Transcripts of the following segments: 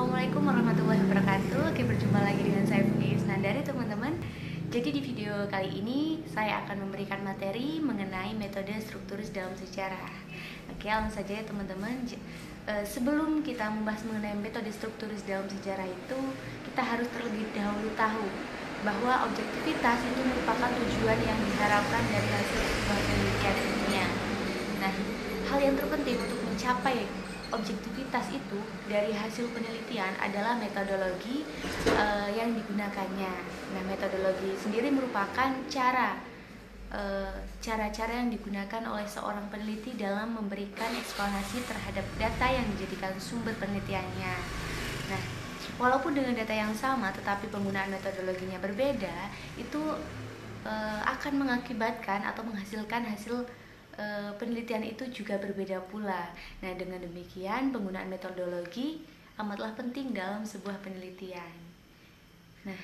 Assalamualaikum warahmatullahi wabarakatuh. Oke, berjumpa lagi dengan saya Funi Isnandari, teman-teman. Jadi di video kali ini saya akan memberikan materi mengenai metode strukturis dalam sejarah. Oke, langsung saja ya teman-teman. Sebelum kita membahas mengenai metode strukturis dalam sejarah itu, kita harus terlebih dahulu tahu bahwa objektivitas itu merupakan tujuan yang diharapkan dari hasil sebuah penelitian ilmiah. Nah, hal yang terpenting untuk mencapai objektivitas itu dari hasil penelitian adalah metodologi yang digunakannya. Nah, metodologi sendiri merupakan cara-cara yang digunakan oleh seorang peneliti dalam memberikan eksplanasi terhadap data yang dijadikan sumber penelitiannya. Nah, walaupun dengan data yang sama tetapi penggunaan metodologinya berbeda, itu akan mengakibatkan atau menghasilkan hasil penelitian itu juga berbeda pula. Nah, dengan demikian penggunaan metodologi amatlah penting dalam sebuah penelitian. Nah,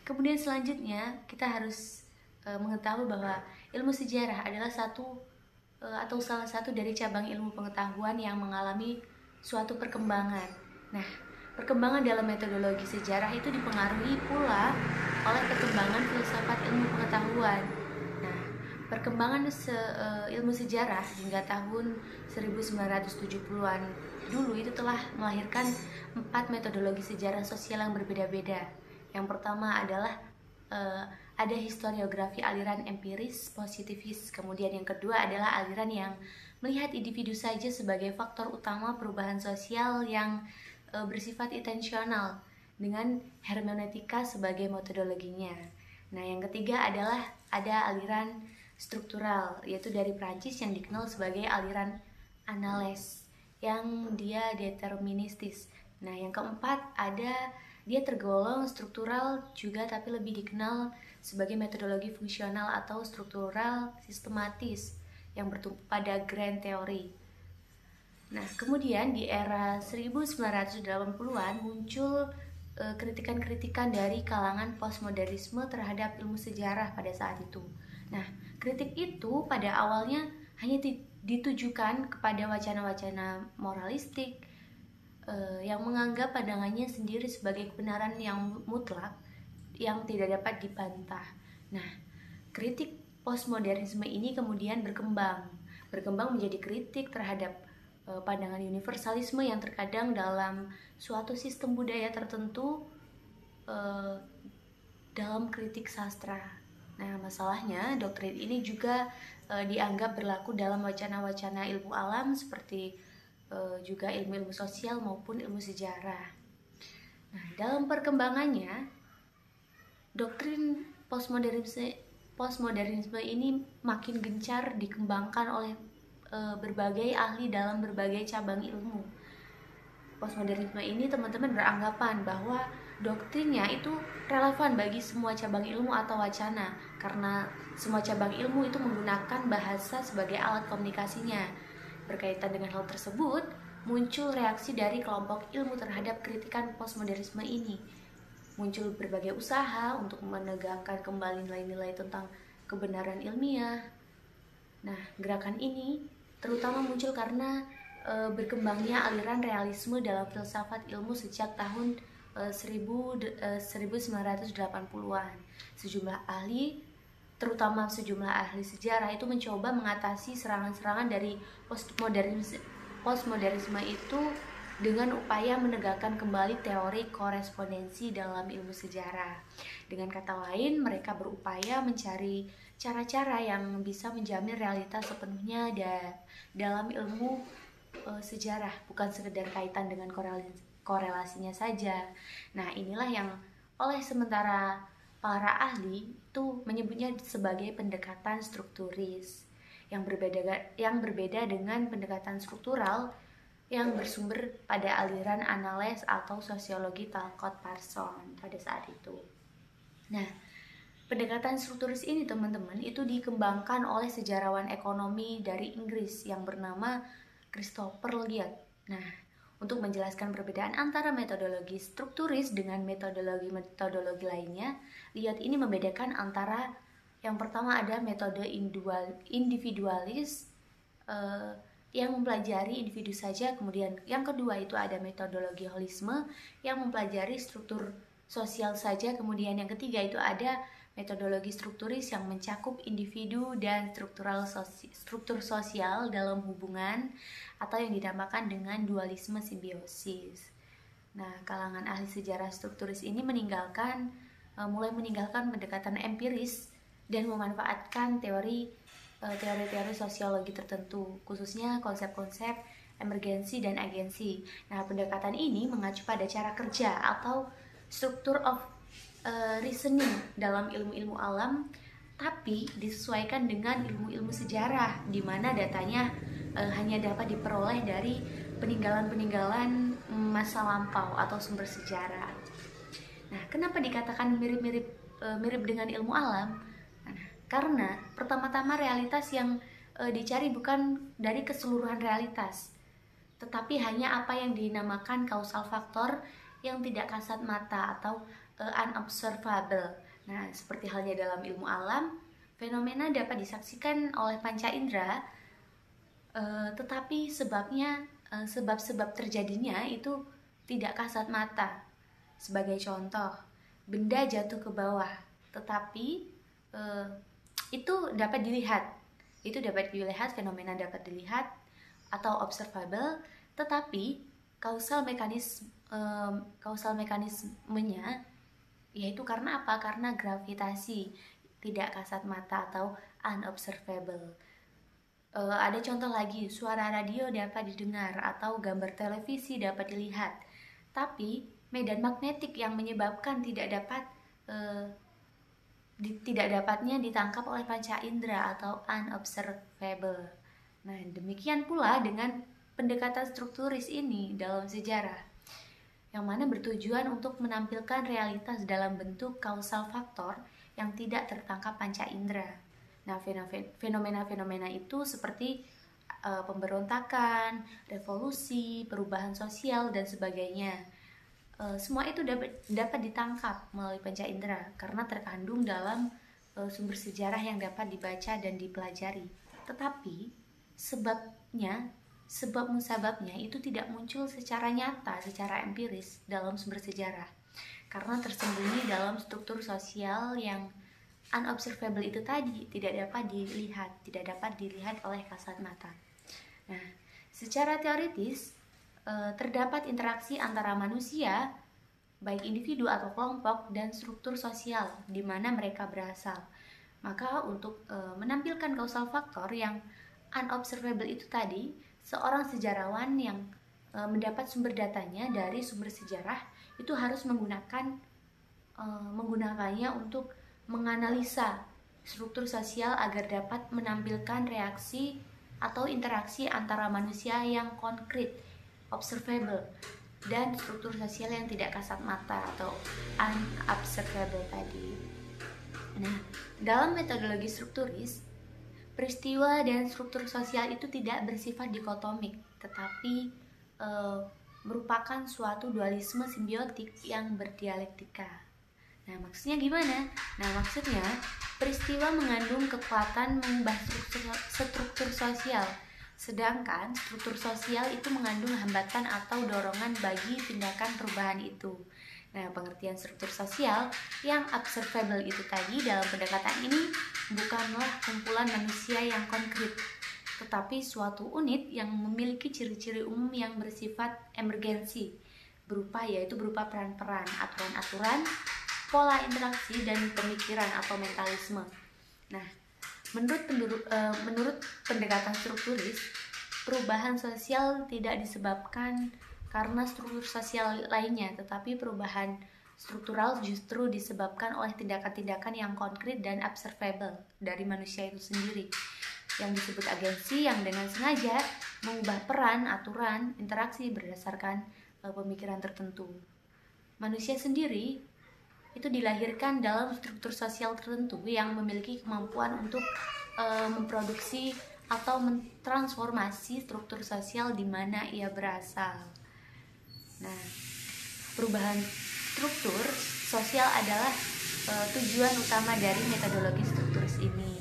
kemudian selanjutnya kita harus mengetahui bahwa ilmu sejarah adalah salah satu dari cabang ilmu pengetahuan yang mengalami suatu perkembangan. Nah, perkembangan dalam metodologi sejarah itu dipengaruhi pula oleh perkembangan filsafat ilmu pengetahuan. Perkembangan ilmu sejarah hingga tahun 1970-an dulu itu telah melahirkan 4 metodologi sejarah sosial yang berbeda-beda. Yang pertama adalah ada historiografi aliran empiris positivis. Kemudian yang kedua adalah aliran yang melihat individu saja sebagai faktor utama perubahan sosial yang bersifat intensional dengan hermeneutika sebagai metodologinya. Nah, yang ketiga adalah ada aliran struktural, yaitu dari Prancis yang dikenal sebagai aliran Annales yang dia deterministis. Nah, yang keempat dia tergolong struktural juga tapi lebih dikenal sebagai metodologi fungsional atau struktural sistematis yang bertumpu pada grand theory. Nah, kemudian di era 1980-an muncul kritikan-kritikan dari kalangan postmodernisme terhadap ilmu sejarah pada saat itu. Nah, kritik itu pada awalnya hanya ditujukan kepada wacana-wacana moralistik yang menganggap pandangannya sendiri sebagai kebenaran yang mutlak yang tidak dapat dibantah. Nah, kritik postmodernisme ini kemudian berkembang menjadi kritik terhadap pandangan universalisme yang terkadang dalam suatu sistem budaya tertentu dalam kritik sastra. Nah, masalahnya doktrin ini juga dianggap berlaku dalam wacana-wacana ilmu alam seperti juga ilmu-ilmu sosial maupun ilmu sejarah. Nah, dalam perkembangannya doktrin postmodernisme ini makin gencar dikembangkan oleh berbagai ahli dalam berbagai cabang ilmu. Postmodernisme ini teman-teman beranggapan bahwa doktrinnya itu relevan bagi semua cabang ilmu atau wacana karena semua cabang ilmu itu menggunakan bahasa sebagai alat komunikasinya. Berkaitan dengan hal tersebut, muncul reaksi dari kelompok ilmu terhadap kritikan postmodernisme ini. Muncul berbagai usaha untuk menegakkan kembali nilai-nilai tentang kebenaran ilmiah. Nah, gerakan ini terutama muncul karena berkembangnya aliran realisme dalam filsafat ilmu sejak tahun 1980-an. Sejumlah ahli, terutama sejumlah ahli sejarah itu mencoba mengatasi serangan-serangan dari postmodernisme itu dengan upaya menegakkan kembali teori korespondensi dalam ilmu sejarah. Dengan kata lain, mereka berupaya mencari cara-cara yang bisa menjamin realitas sepenuhnya dalam ilmu sejarah, bukan sekedar kaitan dengan korelasinya saja. Nah, inilah yang oleh sementara para ahli itu menyebutnya sebagai pendekatan strukturis yang berbeda dengan pendekatan struktural yang bersumber pada aliran Annales atau sosiologi Talcott Parsons pada saat itu. Nah, pendekatan strukturis ini teman-teman itu dikembangkan oleh sejarawan ekonomi dari Inggris yang bernama Christopher Lyot. Nah, untuk menjelaskan perbedaan antara metodologi strukturis dengan metodologi lainnya, Lyot ini membedakan antara yang pertama ada metode individualis yang mempelajari individu saja. Kemudian yang kedua itu ada metodologi holisme yang mempelajari struktur sosial saja. Kemudian yang ketiga itu ada metodologi strukturis yang mencakup individu dan struktur sosial dalam hubungan atau yang dinamakan dengan dualisme simbiosis. Nah, kalangan ahli sejarah strukturis ini mulai meninggalkan pendekatan empiris dan memanfaatkan teori-teori sosiologi tertentu, khususnya konsep-konsep emergensi dan agensi. Nah, pendekatan ini mengacu pada cara kerja atau struktur of reasoning dalam ilmu-ilmu alam, tapi disesuaikan dengan ilmu-ilmu sejarah, di mana datanya hanya dapat diperoleh dari peninggalan-peninggalan masa lampau atau sumber sejarah. Nah, kenapa dikatakan mirip dengan ilmu alam? Nah, karena pertama-tama realitas yang dicari bukan dari keseluruhan realitas, tetapi hanya apa yang dinamakan causal factor yang tidak kasat mata atau unobservable. Nah, seperti halnya dalam ilmu alam, fenomena dapat disaksikan oleh panca indera, tetapi sebab-sebab terjadinya itu tidak kasat mata. Sebagai contoh, benda jatuh ke bawah, tetapi itu dapat dilihat. Fenomena dapat dilihat atau observable, tetapi kausal mekanismenya yaitu karena apa? Karena gravitasi, tidak kasat mata atau unobservable. Ada contoh lagi, suara radio dapat didengar atau gambar televisi dapat dilihat, tapi medan magnetik yang menyebabkan tidak dapatnya ditangkap oleh panca indera atau unobservable. Nah, demikian pula dengan pendekatan strukturis ini dalam sejarah, yang mana bertujuan untuk menampilkan realitas dalam bentuk causal factor yang tidak tertangkap panca indera. Nah, fenomena-fenomena itu seperti pemberontakan, revolusi, perubahan sosial, dan sebagainya. Semua itu dapat ditangkap melalui panca indera karena terkandung dalam sumber sejarah yang dapat dibaca dan dipelajari. Tetapi sebab musababnya itu tidak muncul secara nyata, secara empiris dalam sumber sejarah, karena tersembunyi dalam struktur sosial yang unobservable itu tadi, tidak dapat dilihat oleh kasat mata. Nah, secara teoritis terdapat interaksi antara manusia, baik individu atau kelompok, dan struktur sosial di mana mereka berasal. Maka untuk menampilkan causal factor yang unobservable itu tadi, seorang sejarawan yang mendapat sumber datanya dari sumber sejarah itu harus menggunakannya untuk menganalisa struktur sosial agar dapat menampilkan reaksi atau interaksi antara manusia yang konkret, observable, dan struktur sosial yang tidak kasat mata atau unobservable tadi. Nah, dalam metodologi strukturis, peristiwa dan struktur sosial itu tidak bersifat dikotomik, tetapi merupakan suatu dualisme simbiotik yang berdialektika. Nah, maksudnya gimana? Nah, maksudnya peristiwa mengandung kekuatan mengubah struktur sosial, sedangkan struktur sosial itu mengandung hambatan atau dorongan bagi tindakan perubahan itu. Nah, pengertian struktur sosial yang observable itu tadi dalam pendekatan ini bukanlah kumpulan manusia yang konkret, tetapi suatu unit yang memiliki ciri-ciri umum yang bersifat emergensi, berupa peran-peran, aturan-aturan, pola interaksi, dan pemikiran atau mentalisme. Nah, menurut pendekatan strukturis, perubahan sosial tidak disebabkan karena struktur sosial lainnya, tetapi perubahan struktural justru disebabkan oleh tindakan-tindakan yang konkret dan observable dari manusia itu sendiri, yang disebut agensi, yang dengan sengaja mengubah peran, aturan, interaksi berdasarkan pemikiran tertentu. Manusia sendiri itu dilahirkan dalam struktur sosial tertentu yang memiliki kemampuan untuk memproduksi atau mentransformasi struktur sosial di mana ia berasal. Nah, perubahan struktur sosial adalah tujuan utama dari metodologi strukturis ini.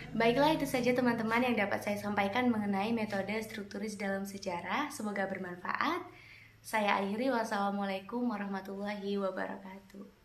Baiklah, itu saja teman-teman yang dapat saya sampaikan mengenai metode strukturis dalam sejarah. Semoga bermanfaat. Saya akhiri, wassalamualaikum warahmatullahi wabarakatuh.